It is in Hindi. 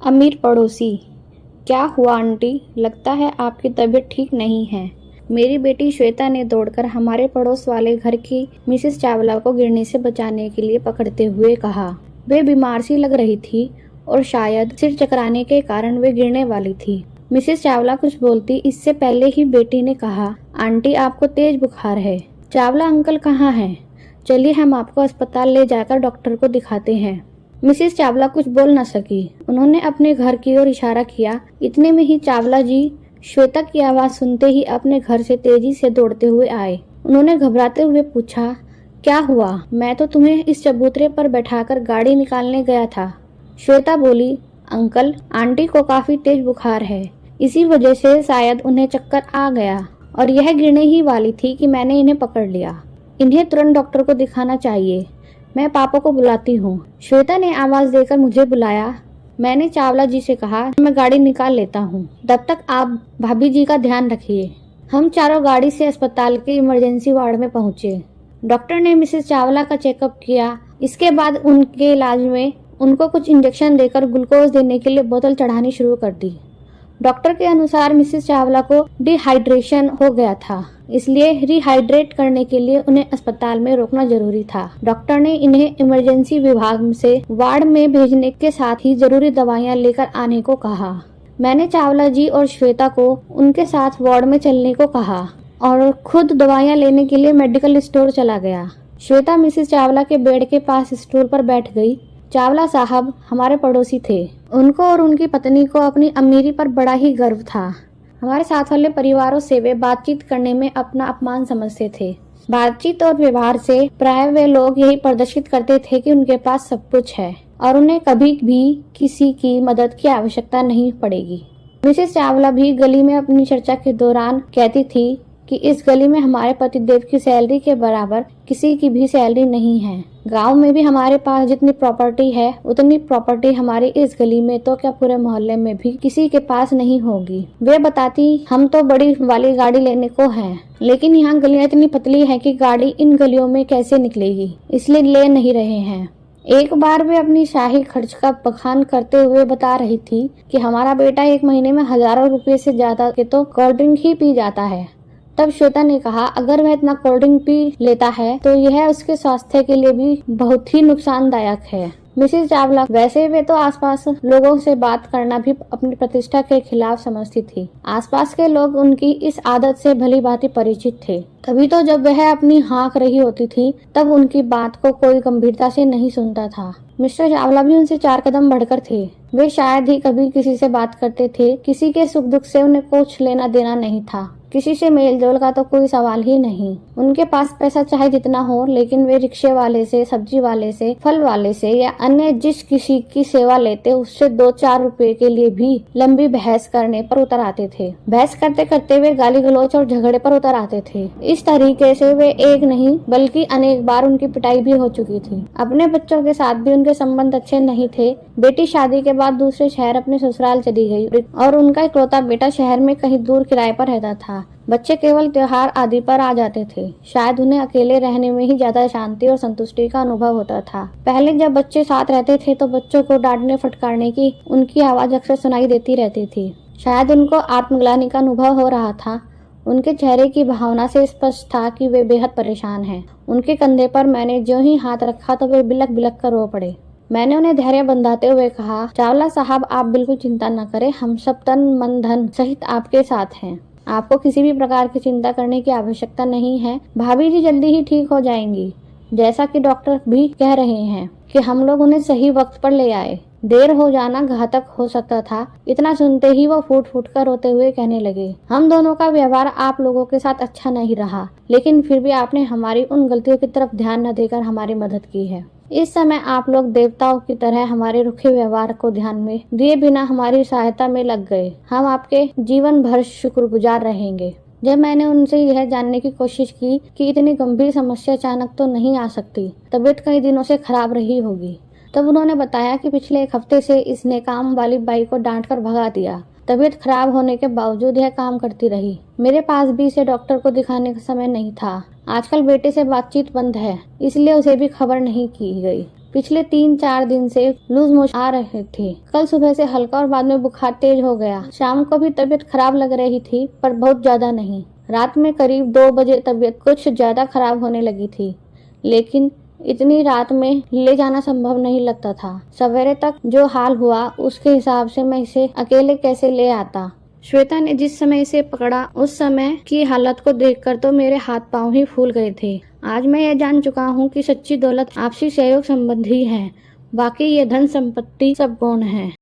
अमीर पड़ोसी। क्या हुआ आंटी, लगता है आपकी तबीयत ठीक नहीं है। मेरी बेटी श्वेता ने दौड़कर हमारे पड़ोस वाले घर की मिसेस चावला को गिरने से बचाने के लिए पकड़ते हुए कहा। वे बीमार सी लग रही थी और शायद सिर चकराने के कारण वे गिरने वाली थी। मिसेस चावला कुछ बोलती इससे पहले ही बेटी ने कहा, आंटी आपको तेज बुखार है। चावला अंकल कहाँ हैं? चलिए हम आपको अस्पताल ले जाकर डॉक्टर को दिखाते हैं। मिसेस चावला कुछ बोल न सकी। उन्होंने अपने घर की ओर इशारा किया। इतने में ही चावला जी श्वेता की आवाज सुनते ही अपने घर से तेजी से दौड़ते हुए आए। उन्होंने घबराते हुए पूछा, क्या हुआ? मैं तो तुम्हें इस चबूतरे पर बैठाकर गाड़ी निकालने गया था। श्वेता बोली, अंकल आंटी को काफी तेज बुखार है, इसी वजह से शायद उन्हें चक्कर आ गया और यह गिरने ही वाली थी कि मैंने इन्हें पकड़ लिया। इन्हें तुरंत डॉक्टर को दिखाना चाहिए। मैं पापा को बुलाती हूँ। श्वेता ने आवाज देकर मुझे बुलाया। मैंने चावला जी से कहा, मैं गाड़ी निकाल लेता हूँ, तब तक आप भाभी जी का ध्यान रखिए। हम चारों गाड़ी से अस्पताल के इमरजेंसी वार्ड में पहुंचे। डॉक्टर ने मिसेस चावला का चेकअप किया। इसके बाद उनके इलाज में उनको कुछ इंजेक्शन देकर ग्लूकोज देने के लिए बोतल चढ़ानी शुरू कर दी। डॉक्टर के अनुसार मिसेस चावला को डिहाइड्रेशन हो गया था, इसलिए रिहाइड्रेट करने के लिए उन्हें अस्पताल में रोकना जरूरी था। डॉक्टर ने इन्हें इमरजेंसी विभाग से वार्ड में भेजने के साथ ही जरूरी दवाइयां लेकर आने को कहा। मैंने चावला जी और श्वेता को उनके साथ वार्ड में चलने को कहा और खुद दवाइयां लेने के लिए मेडिकल स्टोर चला गया। श्वेता मिसेस चावला के बेड के पास स्टूल पर बैठ गई। चावला साहब हमारे पड़ोसी थे। उनको और उनकी पत्नी को अपनी अमीरी पर बड़ा ही गर्व था। हमारे साथ वाले परिवारों से वे बातचीत करने में अपना अपमान समझते थे। बातचीत और व्यवहार से प्राय वे लोग यही प्रदर्शित करते थे कि उनके पास सब कुछ है और उन्हें कभी भी किसी की मदद की आवश्यकता नहीं पड़ेगी। मिसेस चावला भी गली में अपनी चर्चा के दौरान कहती थी कि इस गली में हमारे पतिदेव की सैलरी के बराबर किसी की भी सैलरी नहीं है। गांव में भी हमारे पास जितनी प्रॉपर्टी है उतनी प्रॉपर्टी हमारी इस गली में तो क्या पूरे मोहल्ले में भी किसी के पास नहीं होगी। वे बताती, हम तो बड़ी वाली गाड़ी लेने को हैं, लेकिन यहाँ गलियां इतनी पतली है कि गाड़ी इन गलियों में कैसे निकलेगी, इसलिए ले नहीं रहे हैं। एक बार वे अपनी शाही खर्च का बखान करते हुए बता रही थी कि हमारा बेटा एक महीने में हजारों रुपए से ज्यादा के तो कोल्ड ड्रिंक ही पी जाता है। तब श्वेता ने कहा, अगर वह इतना कोल्ड ड्रिंक पी लेता है तो यह उसके स्वास्थ्य के लिए भी बहुत ही नुकसानदायक है। मिसेस चावला वैसे वे तो आसपास लोगों से बात करना भी अपनी प्रतिष्ठा के खिलाफ समझती थी। आसपास के लोग उनकी इस आदत से भली भांति परिचित थे। तभी तो जब वह अपनी हाँक रही होती थी तब उनकी बात को कोई गंभीरता से नहीं सुनता था। मिस्टर चावला भी उनसे 4 कदम बढ़कर थे। वे शायद ही कभी किसी से बात करते थे। किसी के सुख दुख से उन्हें कुछ लेना देना नहीं था। किसी से मेल जोल का तो कोई सवाल ही नहीं। उनके पास पैसा चाहे जितना हो, लेकिन वे रिक्शे वाले से, सब्जी वाले से, फल वाले से या अन्य जिस किसी की सेवा लेते उससे 2-4 रुपए के लिए भी लंबी बहस करने पर उतर आते थे। बहस करते करते वे गाली गलौच और झगड़े पर उतर आते थे। इस तरीके से वे एक नहीं बल्कि अनेक बार उनकी पिटाई भी हो चुकी थी। अपने बच्चों के साथ भी उनके संबंध अच्छे नहीं थे। बेटी शादी के बाद दूसरे शहर अपने ससुराल चली गई और उनका इकलौता बेटा शहर में कहीं दूर किराए पर रहता था। बच्चे केवल त्योहार आदि पर आ जाते थे। शायद उन्हें अकेले रहने में ही ज्यादा शांति और संतुष्टि का अनुभव होता था। पहले जब बच्चे साथ रहते थे तो बच्चों को डांटने फटकारने की उनकी आवाज अक्सर सुनाई देती रहती थी। शायद उनको आत्मग्लानि का अनुभव हो रहा था। उनके चेहरे की भावना से स्पष्ट था कि वे बेहद परेशान हैं। उनके कंधे पर मैंने ज्यों ही हाथ रखा तो वे बिलक बिलक कर रो पड़े। मैंने उन्हें धैर्य बंधाते हुए कहा, चावला साहब आप बिल्कुल चिंता न करें, हम सब तन मन धन सहित आपके साथ हैं। आपको किसी भी प्रकार की चिंता करने की आवश्यकता नहीं है। भाभी जी जल्दी ही ठीक हो जाएंगी। जैसा कि डॉक्टर भी कह रहे हैं कि हम लोग उन्हें सही वक्त पर ले आए। देर हो जाना घातक हो सकता था। इतना सुनते ही वो फूट फूट कर रोते हुए कहने लगे, हम दोनों का व्यवहार आप लोगों के साथ अच्छा नहीं रहा, लेकिन फिर भी आपने हमारी उन गलतियों की तरफ ध्यान न देकर हमारी मदद की है। इस समय आप लोग देवताओं की तरह हमारे रुखे व्यवहार को ध्यान में दिए बिना हमारी सहायता में लग गए। हम आपके जीवन भर शुक्रगुजार रहेंगे। जब मैंने उनसे यह जानने की कोशिश की कि इतनी गंभीर समस्या अचानक तो नहीं आ सकती, तबीयत कई दिनों से खराब रही होगी, तब उन्होंने बताया कि पिछले 1 हफ्ते से इसने काम वाली बाई को डांट कर भगा दिया। तबीयत खराब होने के बावजूद यह काम करती रही। मेरे पास भी इसे डॉक्टर को दिखाने का समय नहीं था। आजकल बेटे से बातचीत बंद है, इसलिए उसे भी खबर नहीं की गई। पिछले 3-4 दिन से लूज मोशन आ रहे थे। कल सुबह से हल्का और बाद में बुखार तेज हो गया। शाम को भी तबीयत खराब लग रही थी, पर बहुत ज्यादा नहीं। रात में करीब 2 बजे तबीयत कुछ ज्यादा खराब होने लगी थी, लेकिन इतनी रात में ले जाना संभव नहीं लगता था। सवेरे तक जो हाल हुआ उसके हिसाब से मैं इसे अकेले कैसे ले आता। श्वेता ने जिस समय इसे पकड़ा उस समय की हालत को देखकर तो मेरे हाथ पांव ही फूल गए थे। आज मैं यह जान चुका हूँ कि सच्ची दौलत आपसी सहयोग संबंधी है, बाकी ये धन संपत्ति सब गौण है।